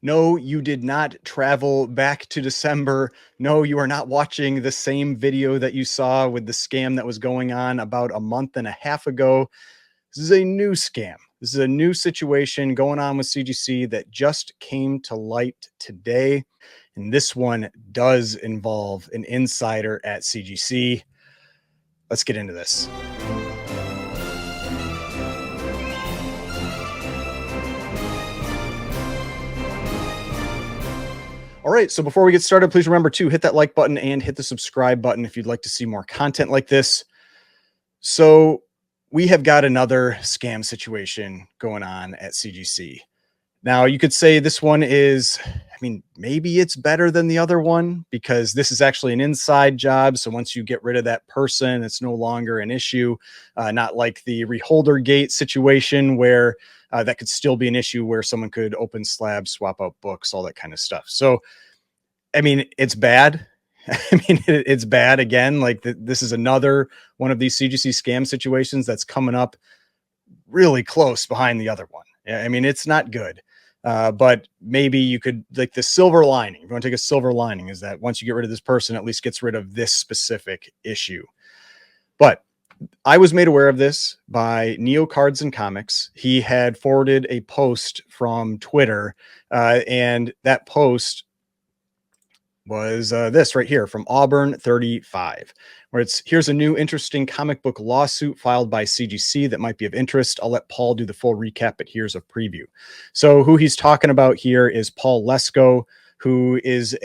No, you did not travel back to December. No, you are not watching the same video that you saw with the scam that was going on about a month and a half ago. This is a new scam. This is a new situation going on with CGC that just came to light today. And this one does involve an insider at CGC. Let's get into this. All right, so before we get started, please remember to hit that like button and hit the subscribe button if you'd like to see more content like this. So we have got another scam situation going on at CGC. Now, you could say this one is, maybe it's better than the other one because this is actually an inside job. So once you get rid of that person, it's no longer an issue. Not like the Reholder Gate situation where that could still be an issue where someone could open slabs, swap out books, all that kind of stuff. So, it's bad. It's bad again. Like this is another one of these CGC scam situations that's coming up really close behind the other one. It's not good. But maybe you could, like, the silver lining, if you want to take a silver lining, is that once you get rid of this person, at least gets rid of this specific issue. But I was made aware of this by Neo Cards and Comics. He had forwarded a post from Twitter, and that post was this right here from Auburn 35, where here's a new interesting comic book lawsuit filed by CGC that might be of interest. I'll let Paul do the full recap, but here's a preview. So who he's talking about here is Paul Lesko, who is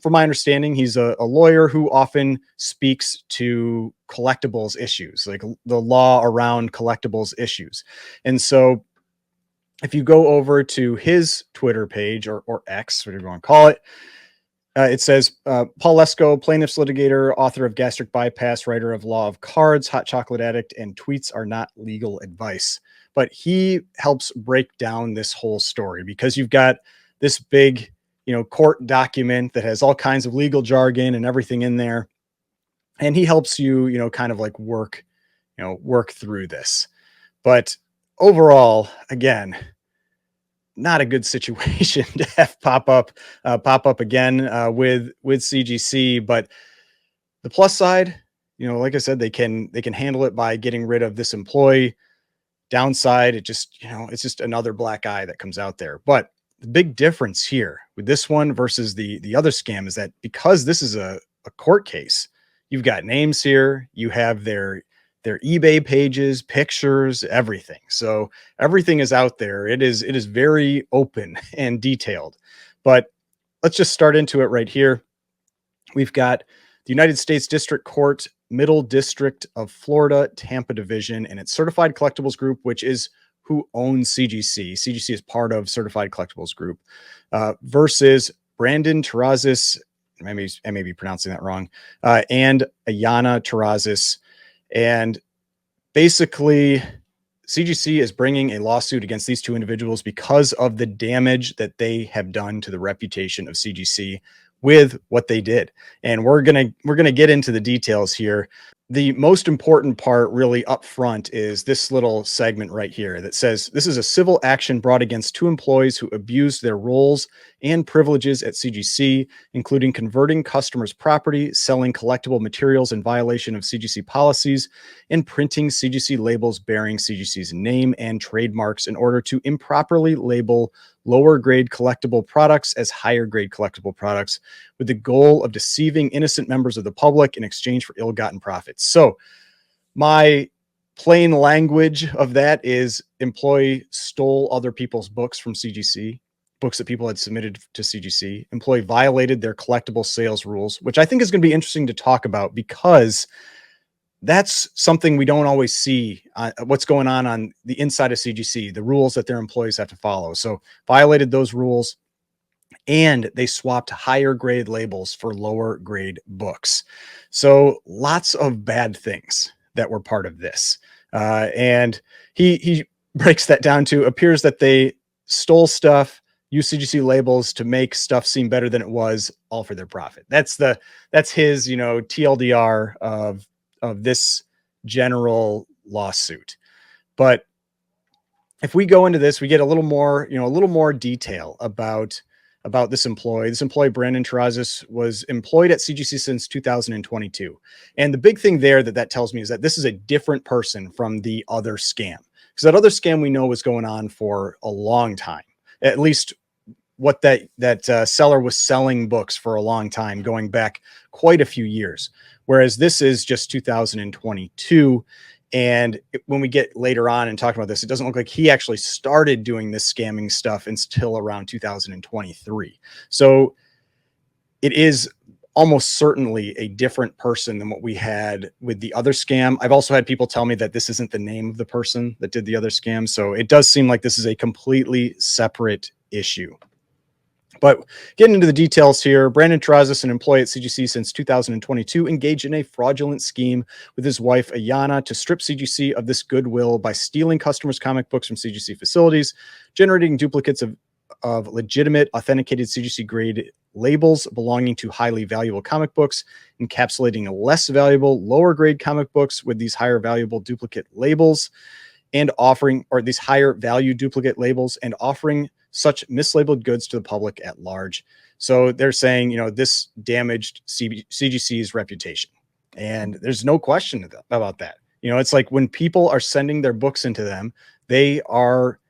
from my understanding, he's a lawyer who often speaks to collectibles issues, like the law around collectibles issues. And so if you go over to his Twitter page or X, whatever you want to call it, it says, Paul Lesko, plaintiff's litigator, author of Gastric Bypass, writer of Law of Cards, Hot Chocolate Addict, and Tweets Are Not Legal Advice. But he helps break down this whole story because you've got this big, court document that has all kinds of legal jargon and everything in there. And he helps you, kind of like work through this. But overall, again, not a good situation to have pop up again with CGC. But the plus side, like I said, they can handle it by getting rid of this employee. Downside, it's just another black eye that comes out there. But the big difference here with this one versus the other scam is that because this is a court case, you've got names here, you have their eBay pages, pictures, everything. So everything is out there. It is very open and detailed. But let's just start into it right here. We've got the United States District Court, Middle District of Florida, Tampa Division, and its Certified Collectibles Group, which is who owns CGC. CGC is part of Certified Collectibles Group, versus Brandon Terrazas, I may be pronouncing that wrong, and Ayana Terrazas. And basically, CGC is bringing a lawsuit against these two individuals because of the damage that they have done to the reputation of CGC with what they did. And we're gonna get into the details here. The most important part really up front is this little segment right here that says this is a civil action brought against two employees who abused their roles and privileges at CGC, including converting customers' property, selling collectible materials in violation of CGC policies, and printing CGC labels bearing CGC's name and trademarks in order to improperly label lower grade collectible products as higher grade collectible products with the goal of deceiving innocent members of the public in exchange for ill-gotten profits. So my plain language of that is employee stole other people's books from CGC, books that people had submitted to CGC. Employee violated their collectible sales rules, which I think is going to be interesting to talk about because that's something we don't always see, what's going on the inside of CGC, the rules that their employees have to follow. So violated those rules, and they swapped higher grade labels for lower grade books. So lots of bad things that were part of this. And he breaks that down to appears that they stole stuff, used CGC labels to make stuff seem better than it was, all for their profit. That's his, TLDR of this general lawsuit. But if we go into this, we get a little more, a little more detail about this employee. This employee, Brandon Terrazas, was employed at CGC since 2022. And the big thing there that tells me is that this is a different person from the other scam. Because that other scam we know was going on for a long time, at least what that seller was selling books for a long time, going back quite a few years. Whereas this is just 2022. And when we get later on and talk about this, it doesn't look like he actually started doing this scamming stuff until around 2023. So it is almost certainly a different person than what we had with the other scam. I've also had people tell me that this isn't the name of the person that did the other scam. So it does seem like this is a completely separate issue. But getting into the details here, Brandon Terrazas, an employee at CGC since 2022, engaged in a fraudulent scheme with his wife, Ayana, to strip CGC of this goodwill by stealing customers' comic books from CGC facilities, generating duplicates of legitimate, authenticated CGC grade labels belonging to highly valuable comic books, encapsulating less valuable, lower grade comic books with these higher valuable duplicate labels, and offering, or these higher value duplicate labels, and offering such mislabeled goods to the public at large. So they're saying, this damaged CGC's reputation. And there's no question about that. It's like when people are sending their books into them, they are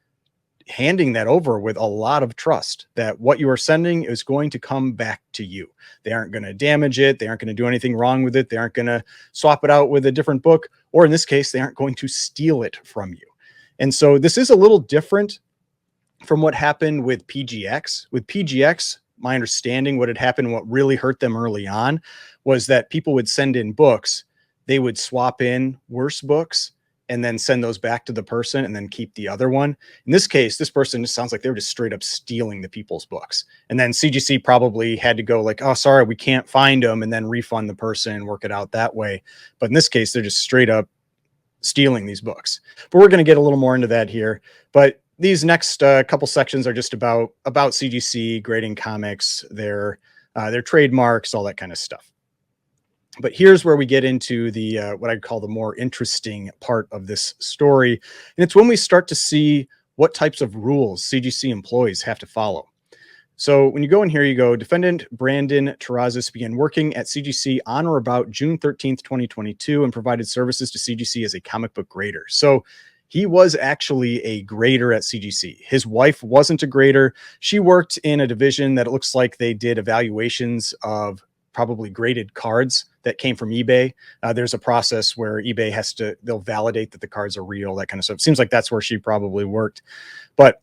handing that over with a lot of trust that what you are sending is going to come back to you. They aren't going to damage it. They aren't going to do anything wrong with it. They aren't going to swap it out with a different book, or in this case, they aren't going to steal it from you. And so this is a little different from what happened with PGX. With PGX, my understanding, what had happened, what really hurt them early on, was that people would send in books, they would swap in worse books and then send those back to the person and then keep the other one. In this case, this person just sounds like they were just straight up stealing the people's books. And then CGC probably had to go like, oh, sorry, we can't find them, and then refund the person and work it out that way. But in this case, they're just straight up stealing these books. But we're going to get a little more into that here. But these next couple sections are just about CGC, grading comics, their trademarks, all that kind of stuff. But here's where we get into the what I'd call the more interesting part of this story. And it's when we start to see what types of rules CGC employees have to follow. So when you go in here, you go, defendant Brandon Terrazas began working at CGC on or about June 13th, 2022, and provided services to CGC as a comic book grader. So he was actually a grader at CGC. His wife wasn't a grader. She worked in a division that it looks like they did evaluations of probably graded cards that came from eBay. There's a process where eBay they'll validate that the cards are real, that kind of stuff. It seems like that's where she probably worked. But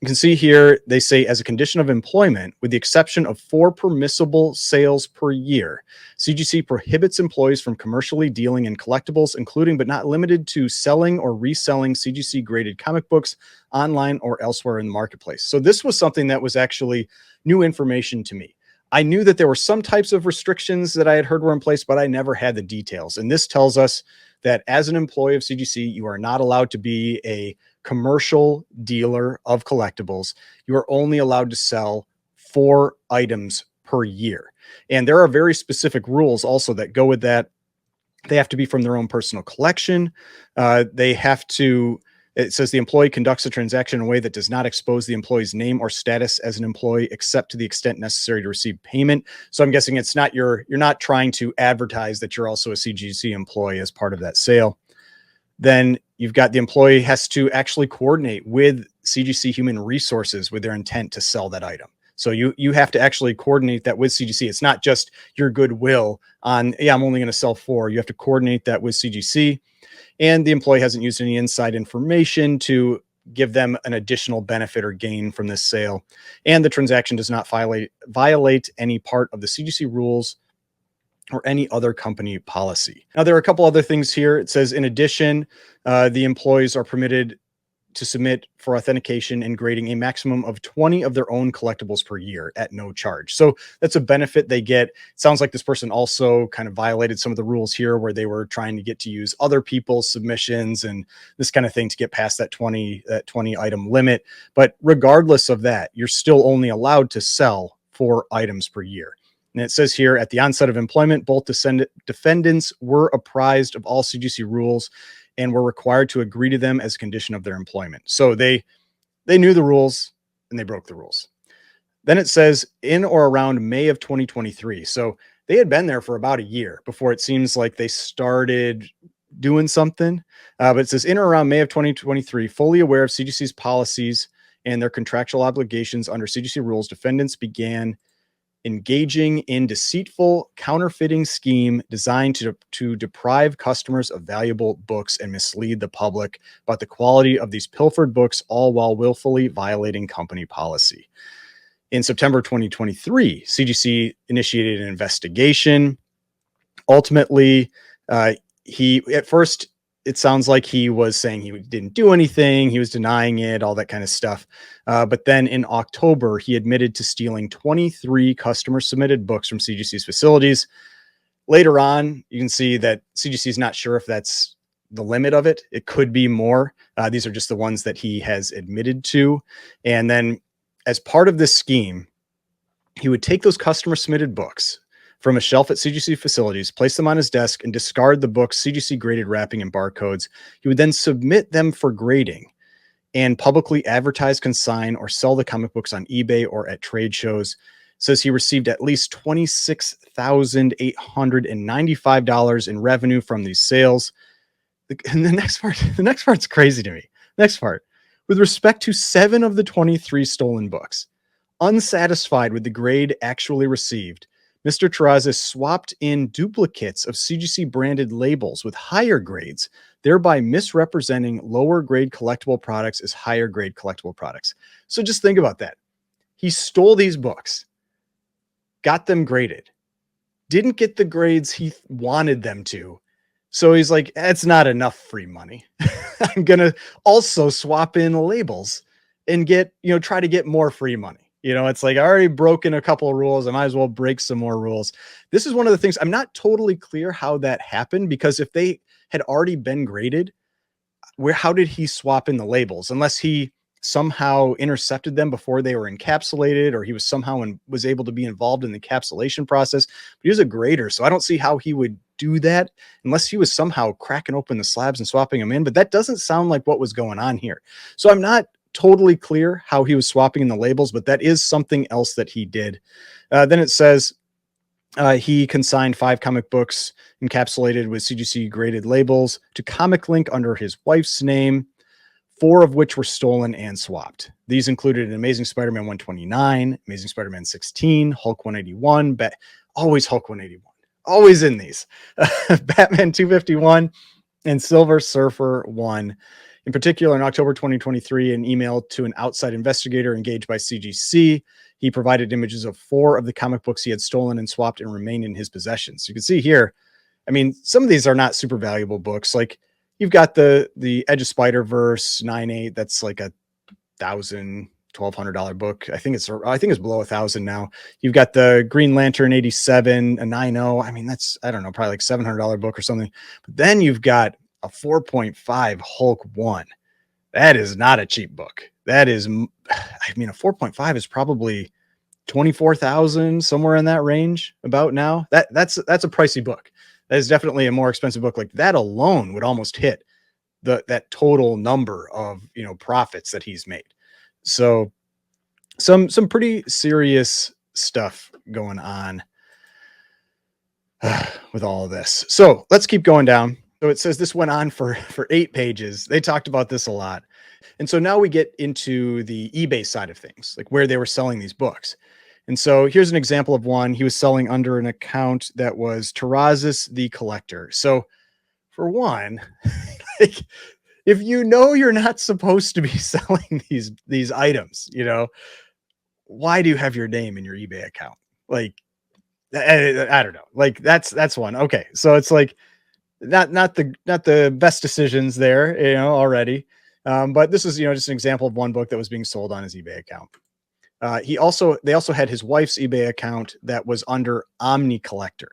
you can see here, they say, as a condition of employment, with the exception of 4 permissible sales per year, CGC prohibits employees from commercially dealing in collectibles, including but not limited to selling or reselling CGC graded comic books online or elsewhere in the marketplace. So this was something that was actually new information to me. I knew that there were some types of restrictions that I had heard were in place, but I never had the details. And this tells us that as an employee of CGC, you are not allowed to be a commercial dealer of collectibles. You are only allowed to sell 4 items per year. And there are very specific rules also that go with that. They have to be from their own personal collection. It says the employee conducts a transaction in a way that does not expose the employee's name or status as an employee, except to the extent necessary to receive payment. So I'm guessing it's not you're not trying to advertise that you're also a CGC employee as part of that sale. Then you've got the employee has to actually coordinate with CGC Human Resources with their intent to sell that item. So you have to actually coordinate that with CGC. It's not just your goodwill on, yeah, I'm only going to sell 4. You have to coordinate that with CGC. And the employee hasn't used any inside information to give them an additional benefit or gain from this sale. And the transaction does not violate any part of the CGC rules or any other company policy. Now, there are a couple other things here. It says, in addition, the employees are permitted to submit for authentication and grading a maximum of 20 of their own collectibles per year at no charge. So that's a benefit they get. It sounds like this person also kind of violated some of the rules here where they were trying to get to use other people's submissions and this kind of thing to get past that 20 item limit. But regardless of that, you're still only allowed to sell 4 items per year. And it says here, at the onset of employment, both defendants were apprised of all CGC rules and were required to agree to them as a condition of their employment. So they knew the rules and they broke the rules. Then it says in or around May of 2023. So they had been there for about a year before it seems like they started doing something. But it says in or around May of 2023, fully aware of CGC's policies and their contractual obligations under CGC rules, defendants began engaging in deceitful counterfeiting scheme designed to deprive customers of valuable books and mislead the public about the quality of these pilfered books, all while willfully violating company policy. In September 2023, CGC initiated an investigation. Ultimately, at first, it sounds like he was saying he didn't do anything. He was denying it, all that kind of stuff. But then in October, he admitted to stealing 23 customer submitted books from CGC's facilities. Later on, you can see that CGC is not sure if that's the limit of it. It could be more. These are just the ones that he has admitted to. And then as part of this scheme, he would take those customer submitted books from a shelf at CGC facilities, place them on his desk, and discard the books' CGC graded wrapping and barcodes. He would then submit them for grading and publicly advertise, consign, or sell the comic books on eBay or at trade shows. It says he received at least $26,895 in revenue from these sales. And the next part's crazy to me. Next part. With respect to 7 of the 23 stolen books, unsatisfied with the grade actually received, Mr. Terrazas swapped in duplicates of CGC branded labels with higher grades, thereby misrepresenting lower grade collectible products as higher grade collectible products. So just think about that. He stole these books, got them graded, didn't get the grades he wanted them to. So he's like, that's not enough free money. I'm going to also swap in labels and try to get more free money. It's like I already broken a couple of rules. I might as well break some more rules. This is one of the things I'm not totally clear how that happened, because if they had already been graded, how did he swap in the labels? Unless he somehow intercepted them before they were encapsulated, or he was somehow was able to be involved in the encapsulation process. But he was a grader, so I don't see how he would do that unless he was somehow cracking open the slabs and swapping them in. But that doesn't sound like what was going on here. So I'm not totally clear how he was swapping in the labels, but that is something else that he did. Then it says he consigned 5 comic books encapsulated with CGC graded labels to Comic Link under his wife's name, 4 of which were stolen and swapped. These included an Amazing Spider-Man 129, Amazing Spider-Man 16, Hulk 181, always Hulk 181, always in these, Batman 251, and Silver Surfer 1. In particular, in October 2023, an email to an outside investigator engaged by CGC, he provided images of 4 of the comic books he had stolen and swapped and remained in his possession. So you can see here, I mean, some of these are not super valuable books. Like you've got the Edge of Spider-Verse 9/8. That's like a $1,200 book. I think it's below 1,000 now. You've got the Green Lantern 87, a 9/0. I mean, that's, I don't know, probably like $700 book or something. But then you've got a 4.5 Hulk 1. That is not a cheap book. That is, I mean, a 4.5 is probably 24,000, somewhere in that range about now. That's a pricey book. That is definitely a more expensive book. Like that alone would almost hit that total number of, profits that he's made. So some pretty serious stuff going on with all of this. So let's keep going down. So it says this went on for 8 pages. They talked about this a lot. And so now we get into the eBay side of things, like where they were selling these books. And so here's an example of one. He was selling under an account that was Terrazas the Collector. So for one, like, if you're not supposed to be selling these items, why do you have your name in your eBay account? Like, I don't know. Like that's one. Okay. So it's like, not the best decisions there, already. But this is, just an example of one book that was being sold on his eBay account. They also had his wife's eBay account that was under Omni Collector.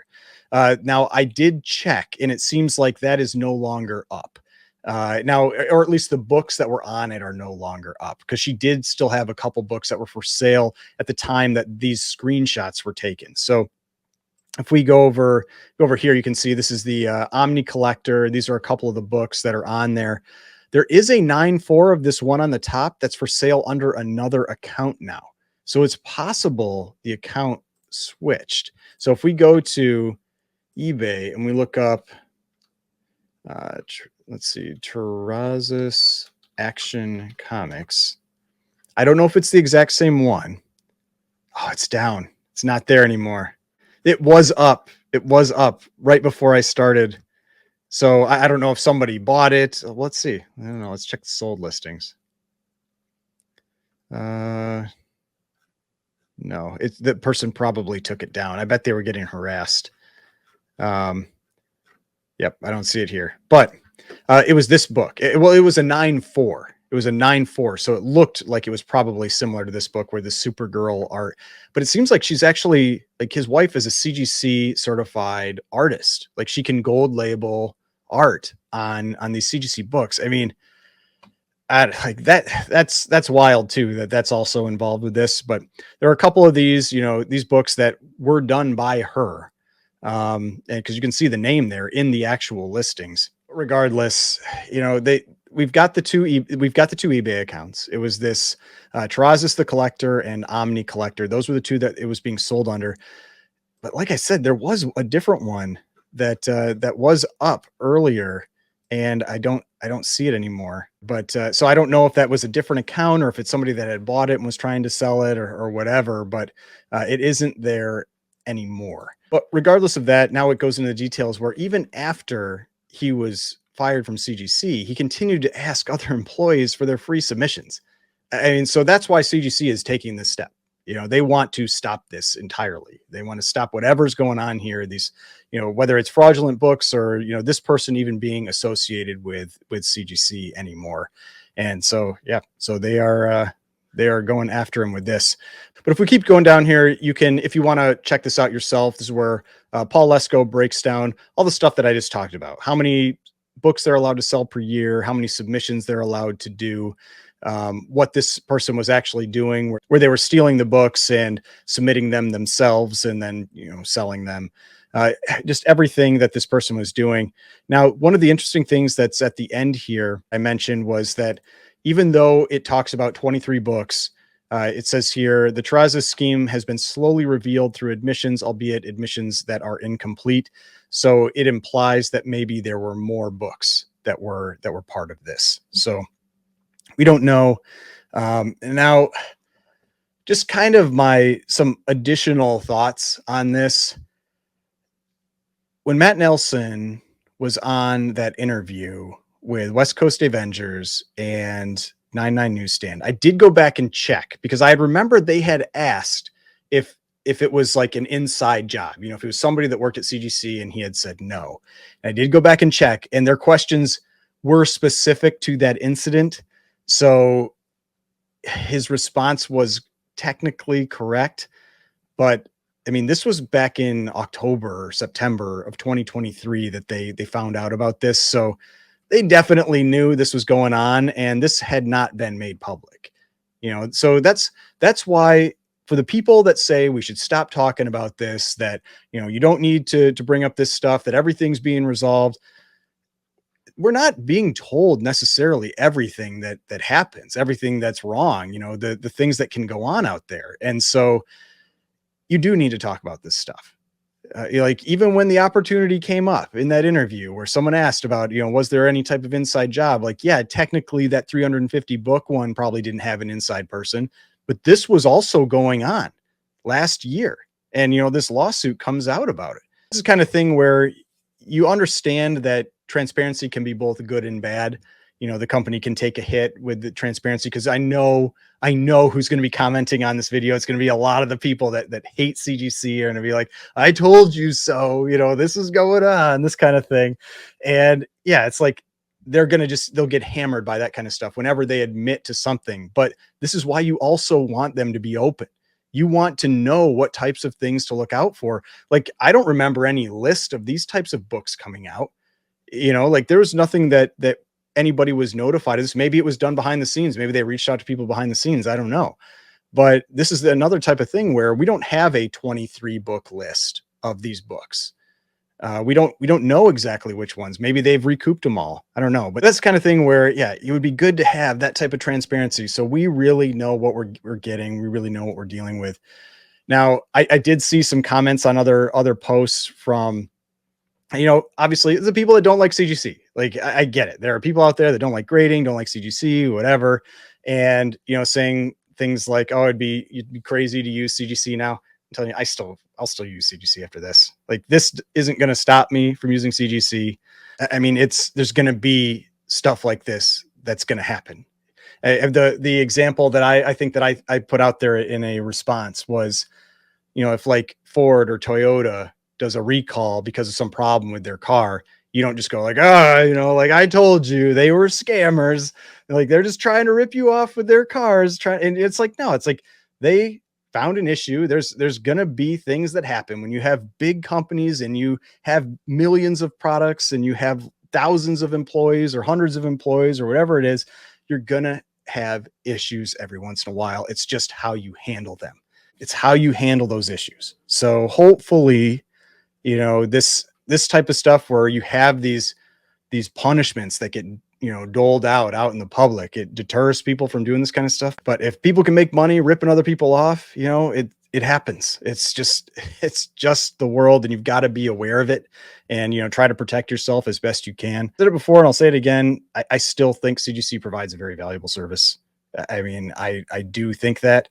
Now I did check and it seems like that is no longer up. Now, or at least the books that were on it are no longer up, because she did still have a couple books that were for sale at the time that these screenshots were taken. So If we go over here, you can see this is the Omni Collector. These are a couple of the books that are on there. There is a 9.4 of this one on the top that's for sale under another account now. So it's possible the account switched. So if we go to eBay and we look up, let's see, Terrazas Action Comics. I don't know if it's the exact same one. Oh, it's down. It's not there anymore. It was up. It was up right before I started. So I don't know if somebody bought it. Let's see. I don't know. Let's check the sold listings. No, it's the person probably took it down. I bet they were getting harassed. Yep, I don't see it here. But it was this book. Well, it was a 9.4. It was a 9.4. So it looked like it was probably similar to this book where the Supergirl art, but it seems like she's actually like his wife is a CGC certified artist. Like she can gold label art on these CGC books. I mean, like that's wild too, that's also involved with this. But there are a couple of these, these books that were done by her. And because you can see the name there in the actual listings. Regardless, we've got the two eBay accounts. It was this Terrazas the Collector and Omni Collector. Those were the two that it was being sold under. But like I said, there was a different one that was up earlier, and I don't see it anymore. But so I don't know if that was a different account or if it's somebody that had bought it and was trying to sell it or whatever. But it isn't there anymore. But regardless of that, now it goes into the details where even after he was fired from CGC, he continued to ask other employees for their free submissions. I mean, so that's why CGC is taking this step. They want to stop this entirely. They want to stop whatever's going on here. These, whether it's fraudulent books or, this person even being associated with CGC anymore. And so, yeah, so they are going after him with this. But if we keep going down here, you can, if you want to check this out yourself, this is where Paul Lesko breaks down all the stuff that I just talked about. How many books they're allowed to sell per year, how many submissions they're allowed to do, what this person was actually doing, where they were stealing the books and submitting them themselves and then, selling them. Just everything that this person was doing. Now, one of the interesting things that's at the end here I mentioned was that even though it talks about 23 books, it says here, the Terrazas scheme has been slowly revealed through admissions, albeit admissions that are incomplete. So it implies that maybe there were more books that were part of this. So we don't know. Now, just kind of some additional thoughts on this. When Matt Nelson was on that interview with West Coast Avengers and 99 Newsstand, I did go back and check because I remembered they had asked if it was like an inside job, if it was somebody that worked at CGC, and he had said no. And I did go back and check, and their questions were specific to that incident. So his response was technically correct, but I mean, this was back in October or September of 2023 that they found out about this. So they definitely knew this was going on, and this had not been made public. So that's why, for the people that say we should stop talking about this, that, you don't need to bring up this stuff, that everything's being resolved. We're not being told necessarily everything that happens, everything that's wrong, the things that can go on out there. And so you do need to talk about this stuff. Like even when the opportunity came up in that interview where someone asked about, was there any type of inside job? Like, yeah, technically that 350 book one probably didn't have an inside person, but this was also going on last year. And, this lawsuit comes out about it. This is the kind of thing where you understand that transparency can be both good and bad. The company can take a hit with the transparency, because I know who's going to be commenting on this video. It's going to be a lot of the people that hate CGC are going to be like, I told you so, this is going on, this kind of thing. And yeah, it's like, they'll get hammered by that kind of stuff whenever they admit to something. But this is why you also want them to be open. You want to know what types of things to look out for. Like, I don't remember any list of these types of books coming out. Like there was nothing that anybody was notified of this. Maybe it was done behind the scenes. Maybe they reached out to people behind the scenes. I don't know. But this is another type of thing where we don't have a 23 book list of these books. We don't know exactly which ones. Maybe they've recouped them all. I don't know, but that's the kind of thing where, yeah, it would be good to have that type of transparency, so we really know what we're getting. We really know what we're dealing with. Now, I did see some comments on other posts from, obviously the people that don't like CGC. Like, I get it. There are people out there that don't like grading, don't like CGC, whatever, and saying things like, "Oh, you'd be crazy to use CGC now." I'm telling you, I'll still use CGC after this. Like, this isn't going to stop me from using CGC. I mean, there's going to be stuff like this that's going to happen. The example that I think that I put out there in a response was, if like Ford or Toyota does a recall because of some problem with their car, you don't just go like, like, I told you they were scammers. Like, they're just trying to rip you off with their cars. And it's like, no, it's like they found an issue. There's going to be things that happen when you have big companies and you have millions of products and you have thousands of employees or hundreds of employees or whatever it is. You're going to have issues every once in a while. It's just how you handle them. It's how you handle those issues. So hopefully, this type of stuff where you have these punishments that get, doled out in the public, it deters people from doing this kind of stuff. But if people can make money ripping other people off, it happens. It's just the world, and you've got to be aware of it and, try to protect yourself as best you can. I said it before and I'll say it again. I still think CGC provides a very valuable service. I mean, I do think that,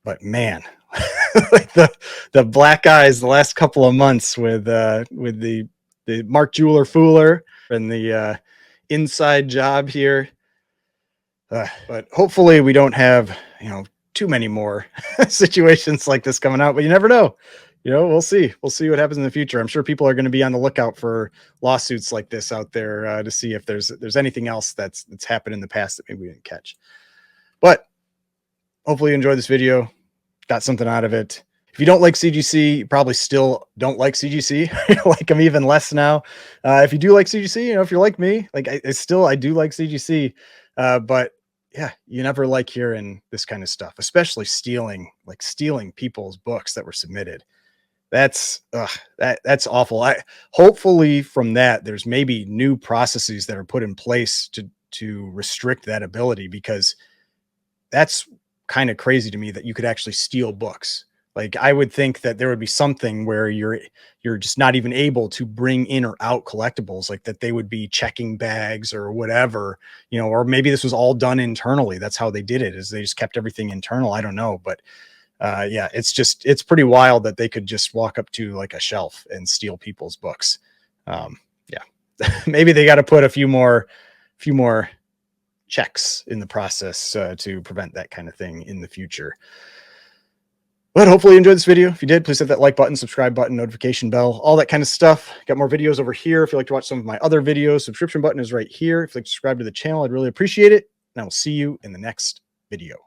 but man, like the black eyes the last couple of months with the Mark Jeweler Fooler and the inside job here. But hopefully we don't have, too many more situations like this coming out, but you never know. We'll see. We'll see what happens in the future. I'm sure people are going to be on the lookout for lawsuits like this out there to see if there's anything else that's happened in the past that maybe we didn't catch. But hopefully you enjoyed this video, got something out of it. If you don't like CGC, you probably still don't like CGC. You like them even less now. If you do like CGC, if you're like me, like I do like CGC, but yeah, you never like hearing this kind of stuff, especially stealing people's books that were submitted. That's awful. Hopefully from that, there's maybe new processes that are put in place to restrict that ability, because that's kind of crazy to me that you could actually steal books. Like, I would think that there would be something where you're just not even able to bring in or out collectibles, like that they would be checking bags or whatever, or maybe this was all done internally. That's how they did it, is they just kept everything internal. I don't know. But yeah, it's pretty wild that they could just walk up to like a shelf and steal people's books. Yeah, maybe they got to put a few more checks in the process to prevent that kind of thing in the future. But hopefully you enjoyed this video. If you did, please hit that like button, subscribe button, notification bell, all that kind of stuff. Got more videos over here. If you'd like to watch some of my other videos, subscription button is right here. If you'd like to subscribe to the channel, I'd really appreciate it. And I will see you in the next video.